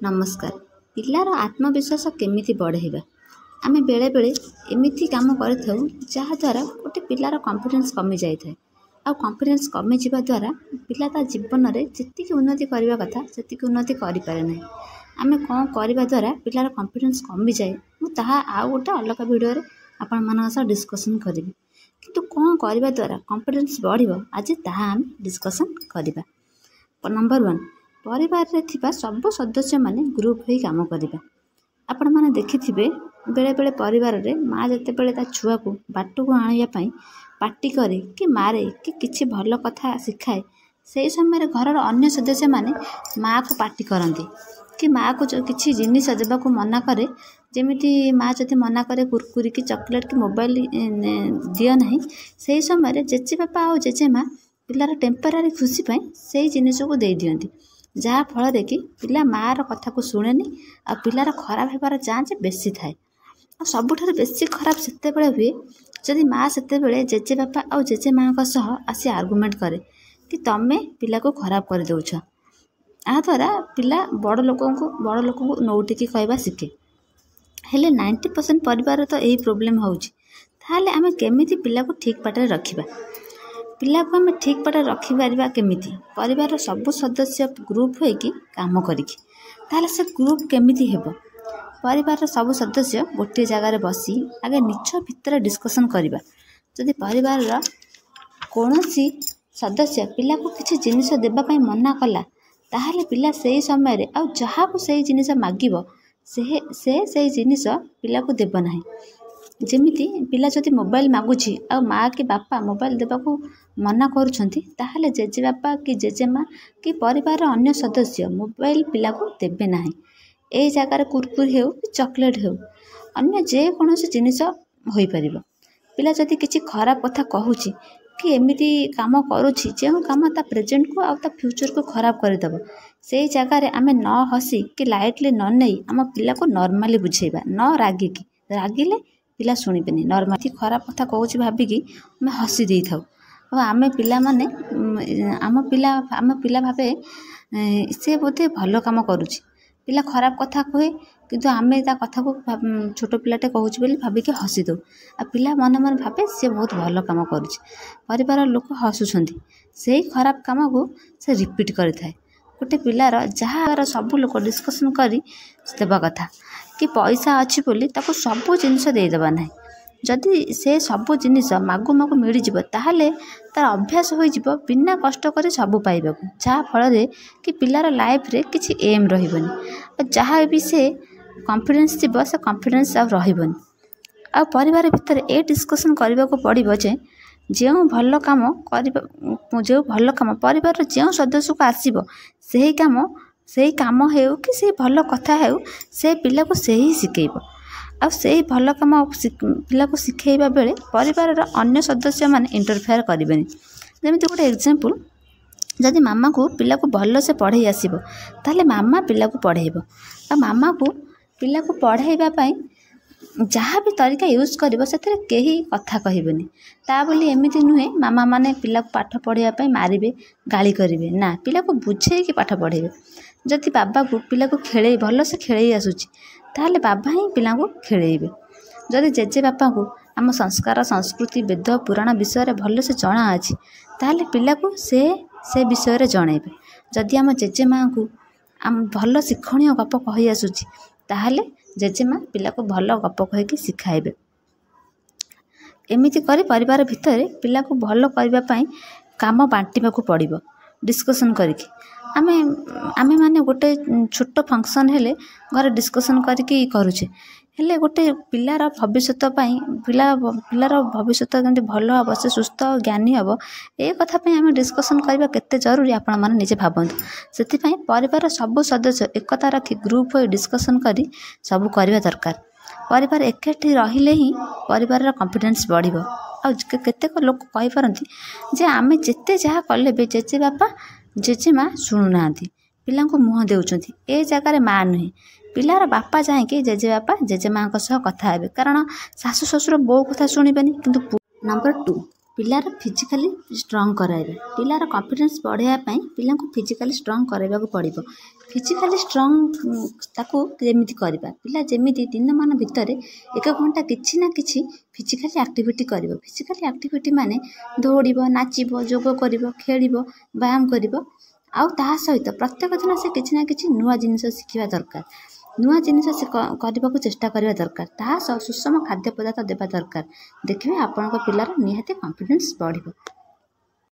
नमस्कार। पिलार आत्मविश्वास केमिति बढ़ेबा आमे बेले बेले एमिति काम करथाउ जहाँद्वारा गोटे पिलार कॉन्फिडेंस कमी जाए आ कॉन्फिडेंस कमी जावा द्वारा पिला ता जीवन में जी उन्नति करने कथा से उन्नति करें ना। आमे कौन करने द्वारा पिलार कॉन्फिडेंस कमी जाए मुझे आउ गोटे अलग वीडियो आपण मान डिस्कसन करी किंतु कौन करने द्वारा कॉन्फिडेंस बढ़िबो आज ताहा आम डिस्कसन करबा। नंबर 1 परिवार रे थिबा सब सदस्य माने ग्रुप होई काम करबा। आपण माने देखिथिबे बेले बेले परिवार रे माँ जते बेले ता छुआ को बाटू को आनिया पई पार्टी करे कि मारे कि किछि भलो कथा सिखाए से समय घर अन्य सदस्य माने माँ को पार्टी करंती कि माँ को जो किछि जिनिस देबा को मना करे। जेमिति माँ जते मना करे कुरकुरी कि चॉकलेट कि मोबाइल दियो नहीं से समय जेजे बापा और जेजे माँ पिलार टेम्परारी खुशी पाई से जिनिस को दे दियंती जहाँ फल कि पिला माँ कथा को शुणेनी आ पिलार खराब होबार चांस बेसी थाए। सबुठ बेसी खराब सेते बेले हुए जदि माँ सेते बेले जेजे बापा और जेजे माँ सह आसी आर्गुमेंट करे कि तमे पिला को खराब कर दउछ। आ द्वारा पिला बड़ लोक को नौटिकी कहवा शिखे। हेले 90% परिवार तो यही प्रोब्लेम होउछि। ताहले आमे केमिति पिला को ठीक बाटे रखिबा। पिला को आमे ठीक बाटे रखि पारिबा केमिति परिवार सब सदस्य ग्रुप होइकी काम करिकी ताहले से ग्रुप केमिति हेबो। परिवार सब सदस्य गोटे जगार बसी आगे निच भितर डिस्कसन करिबा। जदि परिवार कौनसी सदस्य पिला को किसी जिनिस देबा पई मना कला ताहले पिला सेही समय रे आ जहा को सेही जिनिस मागिबो से जिनिस पिला को देबो नाही। जेमिति पिला जदि मोबाइल मागुची आ माँ कि बापा मोबाइल देबा को मना करूछंती ताहले जेजे बापा कि जेजे माँ कि परिवार अन्य सदस्य मोबाइल पिला को देबे नाही। ए जगार कुरकुरी हो कि चॉकलेट हो अन्य जे कौनसी जिनिस होई परिबो। पिला जदि किछि खराब कथा कहूची कि एमिति काम करूची जे काम ता प्रेजेंट को आ ता फ्यूचर को खराब कर देबो से जगार आमे न हसी कि लाइटली न नहीं आम पिला को नॉर्मली बुझेबा न रागिकी रागिले पिला शुणिबेनी। नॉर्मली खराब कथा कहूची भाबिकी आमे हसी देई थाउ और आमे पिला माने आम पिला भाबे से बोधे भलो काम करूची पिला खराब कथा कहे किंतु आमे ता कथा को छोट पिलाटे कहूची बोली भाबिके हसी दो आ पिला मन मन भाबे से बहुत भलो काम करूची। परिवार लोक हसुछंती से खराब काम को से रिपीट करि थाए। गोटे पिलार जहाँ सब लोक डिस्कसन करी देबा कथा कि पैसा अच्छी बोली ताको सब जिनिस दे देबा नाही। जदि से सब जिनिस मागु मागु मिल जिवो ताहले तार अभ्यास होई जिवो बिना कष्ट करे सब पाइबाकू जहाँ फल रे कि पिलार लाइफ रे किछि एम रहिबनी जहाँ भी से कॉन्फिडेंस जिवो से कॉन्फिडेंस आ रहिबनी। आ परिवार भितर ए डिस्कसन करबा को पड़िबो जे जो भल काम करबा जो भल काम परिवार जो सदस्य को आसीबो सेही काम हेउ कि से भल कथा हेउ से पिला को सेही सिखेइबो आ से भल काम पिला को शिखेबा बेले परिवार अन्य सदस्य माने इंटरफेयर करेंगे। जमीती गोटे एग्जांपल जदि मामा को पिला को भल से पढ़ाई आसीबो ताले मामा पिला को पढ़ेइबो आ मामा को पिला को पढ़ाइबा पई जहाँ भी तरीका यूज करिबो सेथरे केही कथा कहिबेनी ता बोली एमिति नुहे मामा माने पिला को पाठ पढ़ाइबा पई मारिबे गाली करिवे ना पिला को बुझे कि पाठ पढ़ेइबे। जदि बाबा को पिला को खेले भल से खेले आसुची ताहले बाबा ही पिला को खेलेइबे। जदि जेजे बापा को आम संस्कार संस्कृति वेद पुराण विषय रे भल से जଣା अछि ताहले पिला को से विषय रे जणेबे। जदि आम जेजे माँ को आम भल शिक्षणीय गप कहि आसुची ताहले जेजे माँ पिला को भल गप कहिकी शिखाइबे। एमिति करी परिवार भितर पिला को भल करबा पई काम बांटिबा को पड़िबो डिस्कसन करिकी। आमे माने गोटे छोट फंक्शन हेले घर डिस्कसन करिकी करूचे हेले गोटे पिलार भविष्यत पई पिलार भविष्यत जंती भल हबो से सुस्थ ज्ञानी हबो ए कथा पई आमे डिस्कसन करबा केते जरूरी आपण माने निजे भाबंतु। सेति पई परिवार सब सदस्य एकता रखी ग्रुप होई डिस्कसन करी सब करबा दरकार। परिवार एकाठी रहिले ही परिवार कॉन्फिडेंस बढ़िबो। आ केतेक लोक कहि परंती जे आमे जेते जहा कले बे जेजे बापा जेजे माँ शुणुना पिला को मुह देउछंती ए जगार माँ नुहे पिलार बापा जाएकि जेजे बापा जेजे माँ सह कथा हेबे कारण सासु ससुर बो कथा शुणिबेनी किंतु। नंबर 2 ପିଲାର ଫିଜିକାଲି ଷ୍ଟ୍ରଙ୍ଗ କରାଇବା। ପିଲାର କନଫିଡେନ୍ସ ବଢ଼ାଇବା ପାଇଁ ପିଲାଙ୍କୁ ଫିଜିକାଲି ଷ୍ଟ୍ରଙ୍ଗ କରାଇବାକୁ ପଡ଼ିବ। ଫିଜିକାଲି ଷ୍ଟ୍ରଙ୍ଗ ତାକୁ ଯେମିତି କରିବା, ପିଲା ଯେମିତି ଦିନମାନ ଭିତରେ 1 ଘଣ୍ଟା କିଛି ନା କିଛି ଫିଜିକାଲି ଆକ୍ଟିଭିଟି କରିବ। ଫିଜିକାଲି ଆକ୍ଟିଭିଟି ମାନେ ଦୌଡ଼ିବ, ନାଚିବ, ଯୋଗ କରିବ, ଖେଳିବ, ବ୍ୟାୟାମ କରିବ। ଆଉ ତାହା ସହିତ ପ୍ରତ୍ୟେକ ଦିନ ସେ କିଛି ନା କିଛି ନୂଆ ଜିନିଷ ଶିଖିବା ଦରକାର। ନୂଆ ଜିନିଷ ସେ କରିବାକୁ ଚେଷ୍ଟା କରିବା ଦରକାର। ତାହା ସହ ସୁଷମ ଖାଦ୍ୟ ପଦାର୍ଥ ଦେବା ଦରକାର। ଦେଖିବେ ଆପଣଙ୍କ ପିଲାର ନିହାତି କନଫିଡେନ୍ସ ବଢ଼ିବ।